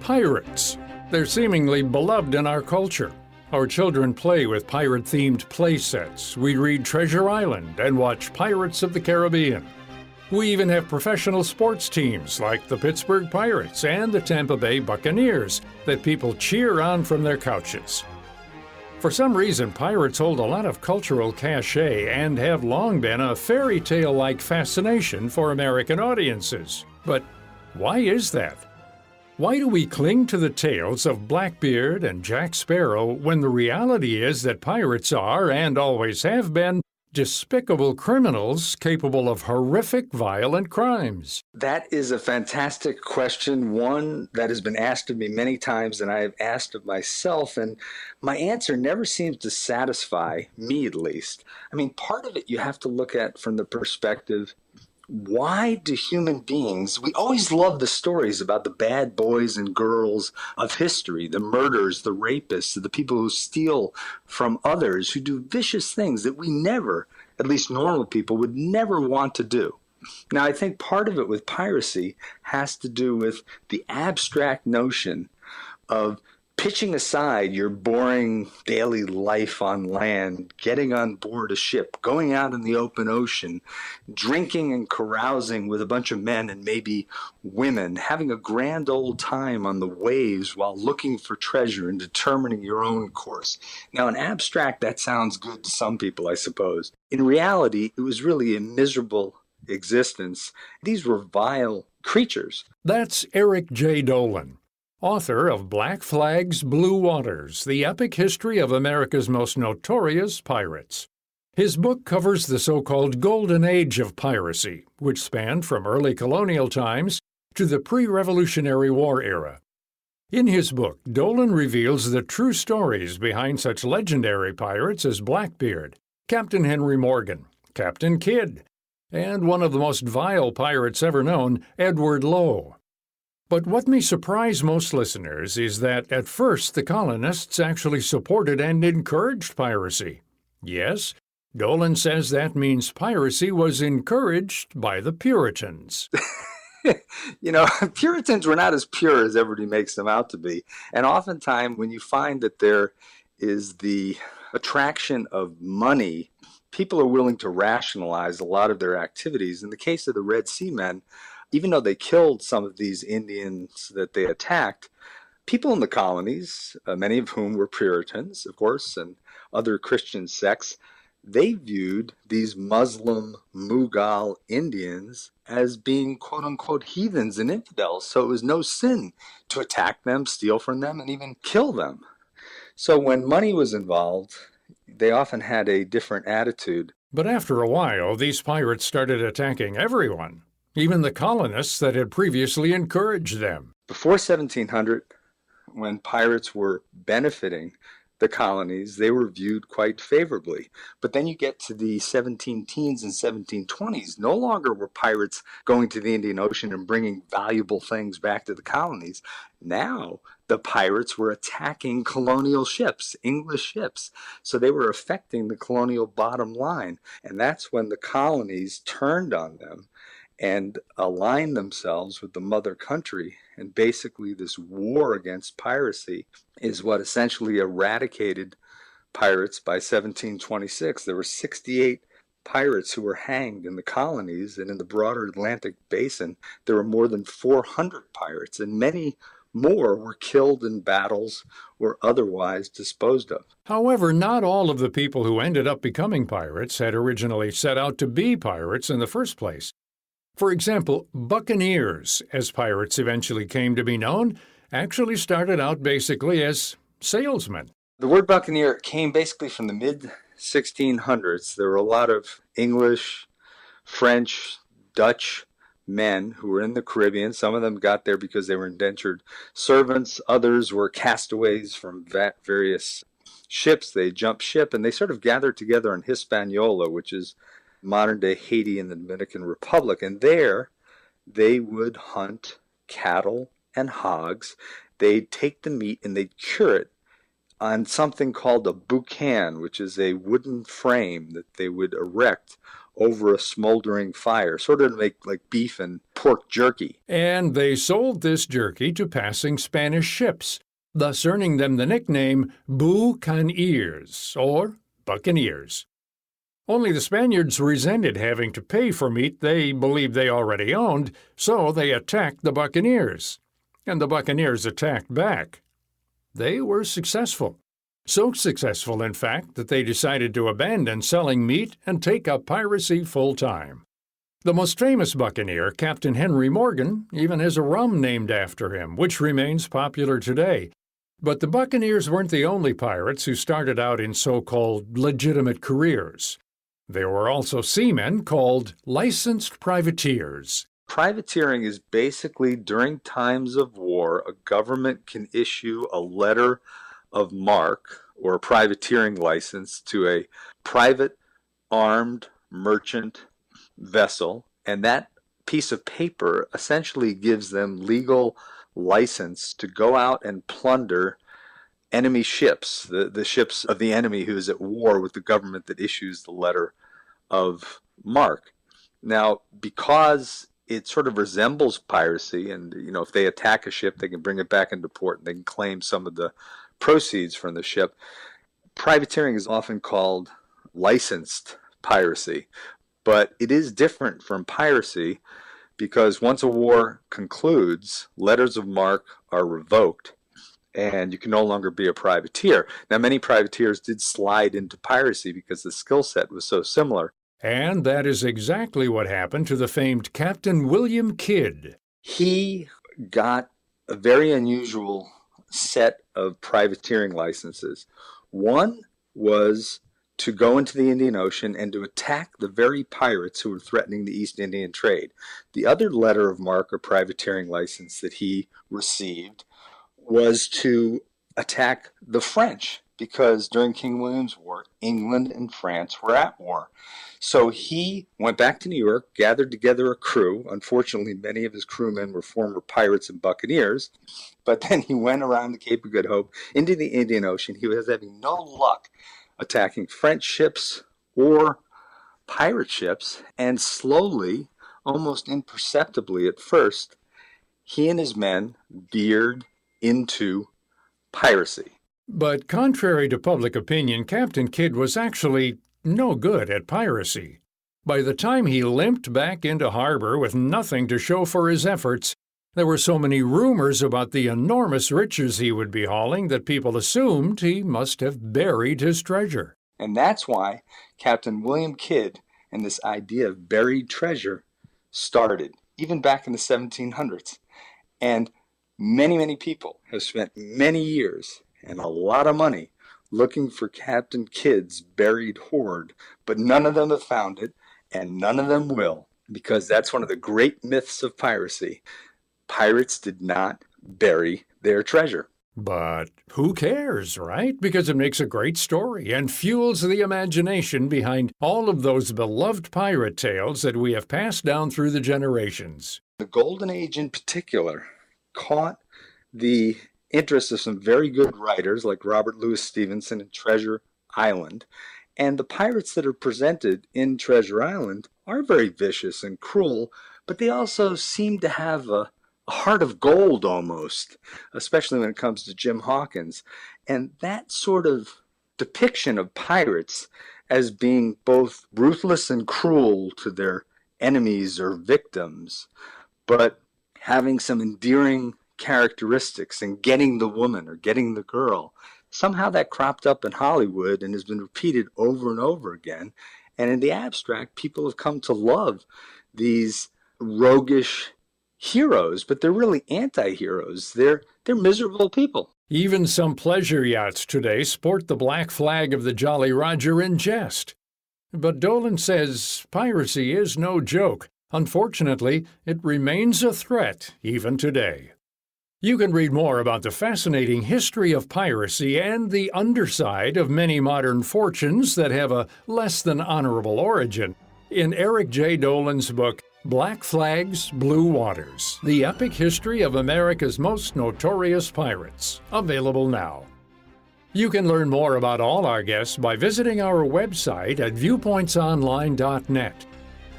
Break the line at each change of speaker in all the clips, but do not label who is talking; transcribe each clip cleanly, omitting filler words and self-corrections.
Pirates. They're seemingly beloved in our culture. Our children play with pirate-themed play sets. We read Treasure Island and watch Pirates of the Caribbean. We even have professional sports teams like the Pittsburgh Pirates and the Tampa Bay Buccaneers that people cheer on from their couches. For some reason, pirates hold a lot of cultural cachet and have long been a fairy tale-like fascination for American audiences. But why is that? Why do we cling to the tales of Blackbeard and Jack Sparrow when the reality is that pirates are, and always have been, despicable criminals capable of horrific, violent crimes?
That is a fantastic question, one that has been asked of me many times, and I have asked of myself, and my answer never seems to satisfy me, at least. I mean, part of it you have to look at from the perspective, why do human beings, we always love the stories about the bad boys and girls of history, the murderers, the rapists, the people who steal from others, who do vicious things that we never, at least normal people, would never want to do. Now, I think part of it with piracy has to do with the abstract notion of pitching aside your boring daily life on land, getting on board a ship, going out in the open ocean, drinking and carousing with a bunch of men and maybe women, having a grand old time on the waves while looking for treasure and determining your own course. Now, in abstract, that sounds good to some people, I suppose. In reality, it was really a miserable existence. These were vile creatures.
That's Eric Jay Dolin, author of Black Flags, Blue Waters, the epic history of America's most notorious pirates. His book covers the so-called Golden Age of piracy, which spanned from early colonial times to the pre-Revolutionary War era. In his book, Dolin reveals the true stories behind such legendary pirates as Blackbeard, Captain Henry Morgan, Captain Kidd, and one of the most vile pirates ever known, Edward Lowe. But what may surprise most listeners is that at first the colonists actually supported and encouraged piracy. Yes, Dolin says that means piracy was encouraged by the Puritans.
You know, Puritans were not as pure as everybody makes them out to be. And oftentimes when you find that there is the attraction of money, people are willing to rationalize a lot of their activities. In the case of the Red Sea men, even though they killed some of these Indians that they attacked, people in the colonies, many of whom were Puritans, of course, and other Christian sects, they viewed these Muslim Mughal Indians as being quote-unquote heathens and infidels. So it was no sin to attack them, steal from them, and even kill them. So when money was involved, they often had a different attitude.
But after a while, these pirates started attacking everyone, even the colonists that had previously encouraged them.
Before 1700, when pirates were benefiting the colonies, they were viewed quite favorably. But then you get to the 1710s and 1720s, no longer were pirates going to the Indian Ocean and bringing valuable things back to the colonies. Now, the pirates were attacking colonial ships, English ships. So they were affecting the colonial bottom line. And that's when the colonies turned on them and aligned themselves with the mother country. And basically this war against piracy is what essentially eradicated pirates by 1726. There were 68 pirates who were hanged in the colonies, and in the broader Atlantic basin, there were more than 400 pirates, and many more were killed in battles or otherwise disposed of.
However, not all of the people who ended up becoming pirates had originally set out to be pirates in the first place. For example, Buccaneers, as pirates eventually came to be known, actually started out basically as salesmen.
The word buccaneer came basically from the mid-1600s. There were a lot of English, French, Dutch men who were in the Caribbean. Some of them got there because they were indentured servants. Others were castaways from various ships. They jumped ship, and they sort of gathered together in Hispaniola, which is modern-day Haiti and the Dominican Republic. And there they would hunt cattle and hogs. They'd take the meat and they'd cure it on something called a boucan, which is a wooden frame that they would erect over a smoldering fire, sort of to make like beef and pork jerky.
And they sold this jerky to passing Spanish ships, thus earning them the nickname Buccaneers, or Buccaneers. Only the Spaniards resented having to pay for meat they believed they already owned, so they attacked the Buccaneers. And the Buccaneers attacked back. They were successful. So successful, in fact, that they decided to abandon selling meat and take up piracy full-time. The most famous buccaneer, Captain Henry Morgan, even has a rum named after him, which remains popular today. But the Buccaneers weren't the only pirates who started out in so-called legitimate careers. There were also seamen called licensed privateers.
Privateering is basically during times of war, a government can issue a letter of marque or a privateering license to a private armed merchant vessel, and that piece of paper essentially gives them legal license to go out and plunder enemy ships, the ships of the enemy who is at war with the government that issues the letter of marque. Now, because it sort of resembles piracy, and if they attack a ship, they can bring it back into port and they can claim some of the proceeds from the ship. Privateering is often called licensed piracy, but it is different from piracy because once a war concludes, letters of marque are revoked and you can no longer be a privateer. Now, many privateers did slide into piracy because the skill set was so similar.
And that is exactly what happened to the famed Captain William Kidd.
He got a very unusual set of privateering licenses. One was to go into the Indian Ocean and to attack the very pirates who were threatening the East Indian trade. The other letter of marque or privateering license that he received was to attack the French, because during King William's War, England and France were at war. So he went back to New York, gathered together a crew. Unfortunately, many of his crewmen were former pirates and buccaneers. But then he went around the Cape of Good Hope into the Indian Ocean. He was having no luck attacking French ships or pirate ships. And slowly, almost imperceptibly at first, he and his men veered into piracy.
But contrary to public opinion, Captain Kidd was actually no good at piracy. By the time he limped back into harbor with nothing to show for his efforts, there were so many rumors about the enormous riches he would be hauling that people assumed he must have buried his treasure.
And that's why Captain William Kidd and this idea of buried treasure started, even back in the 1700s. And many people have spent many years and a lot of money looking for Captain Kidd's buried hoard, but none of them have found it, and none of them will, because that's one of the great myths of piracy. Pirates did not bury their treasure.
But who cares, right? Because it makes a great story and fuels the imagination behind all of those beloved pirate tales that we have passed down through the generations.
The Golden Age in particular caught the interest of some very good writers like Robert Louis Stevenson in Treasure Island. And the pirates that are presented in Treasure Island are very vicious and cruel, but they also seem to have a heart of gold almost, especially when it comes to Jim Hawkins. And that sort of depiction of pirates as being both ruthless and cruel to their enemies or victims, but having some endearing characteristics and getting the woman or getting the girl, somehow that cropped up in Hollywood and has been repeated over and over again. And in the abstract, people have come to love these roguish heroes, but they're really anti-heroes. They're miserable people.
Even some pleasure yachts today sport the black flag of the Jolly Roger in jest. But Dolin says piracy is no joke. Unfortunately, it remains a threat even today. You can read more about the fascinating history of piracy and the underside of many modern fortunes that have a less than honorable origin in Eric Jay Dolin's book, Black Flags, Blue Waters, The Epic History of America's Most Notorious Pirates, available now. You can learn more about all our guests by visiting our website at viewpointsonline.net.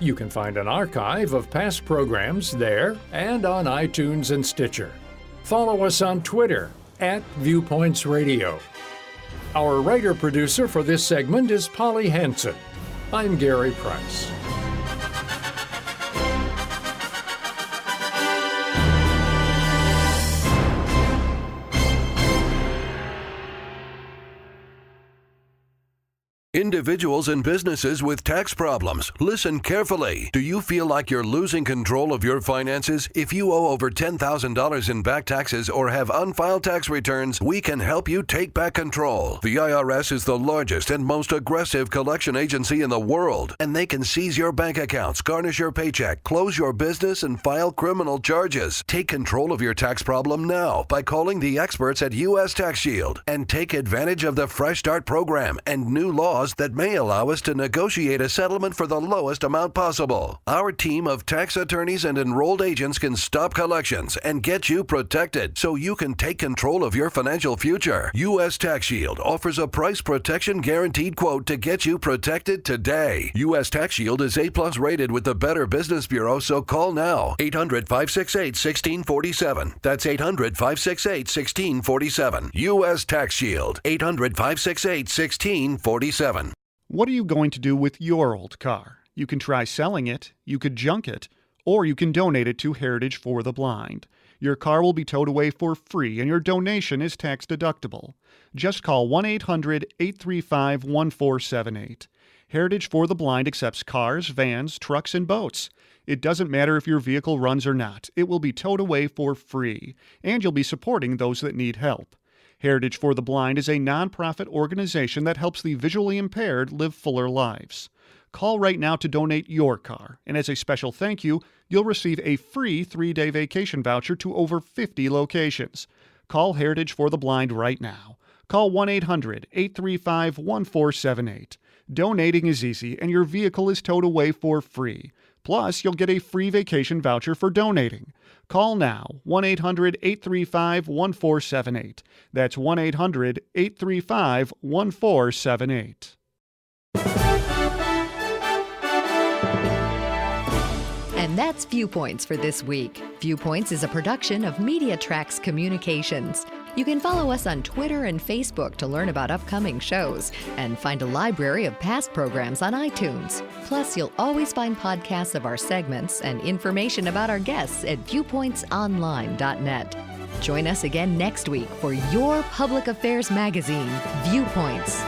You can find an archive of past programs there and on iTunes and Stitcher. Follow us on Twitter @ViewpointsRadio. Our writer-producer for this segment is Polly Hansen. I'm Gary Price.
Individuals and businesses with tax problems, listen carefully. Do you feel like you're losing control of your finances? If you owe over $10,000 in back taxes or have unfiled tax returns, we can help you take back control. The IRS is the largest and most aggressive collection agency in the world, and they can seize your bank accounts, garnish your paycheck, close your business, and file criminal charges. Take control of your tax problem now by calling the experts at U.S. Tax Shield and take advantage of the Fresh Start program and new laws that may allow us to negotiate a settlement for the lowest amount possible. Our team of tax attorneys and enrolled agents can stop collections and get you protected so you can take control of your financial future. U.S. Tax Shield offers a price protection guaranteed quote to get you protected today. U.S. Tax Shield is A+ rated with the Better Business Bureau, so call now. 800-568-1647. That's 800-568-1647. U.S. Tax Shield. 800-568-1647.
What are you going to do with your old car? You can try selling it, you could junk it, or you can donate it to Heritage for the Blind. Your car will be towed away for free and your donation is tax deductible. Just call 1-800-835-1478. Heritage for the Blind accepts cars, vans, trucks, and boats. It doesn't matter if your vehicle runs or not. It will be towed away for free, and you'll be supporting those that need help. Heritage for the Blind is a nonprofit organization that helps the visually impaired live fuller lives. Call right now to donate your car, and as a special thank you, you'll receive a free 3-day vacation voucher to over 50 locations. Call Heritage for the Blind right now. Call 1-800-835-1478. Donating is easy, and your vehicle is towed away for free. Plus, you'll get a free vacation voucher for donating. Call now, 1-800-835-1478. That's 1-800-835-1478.
And that's Viewpoints for this week. Viewpoints is a production of MediaTrax Communications. You can follow us on Twitter and Facebook to learn about upcoming shows and find a library of past programs on iTunes. Plus, you'll always find podcasts of our segments and information about our guests at viewpointsonline.net. Join us again next week for your public affairs magazine, Viewpoints.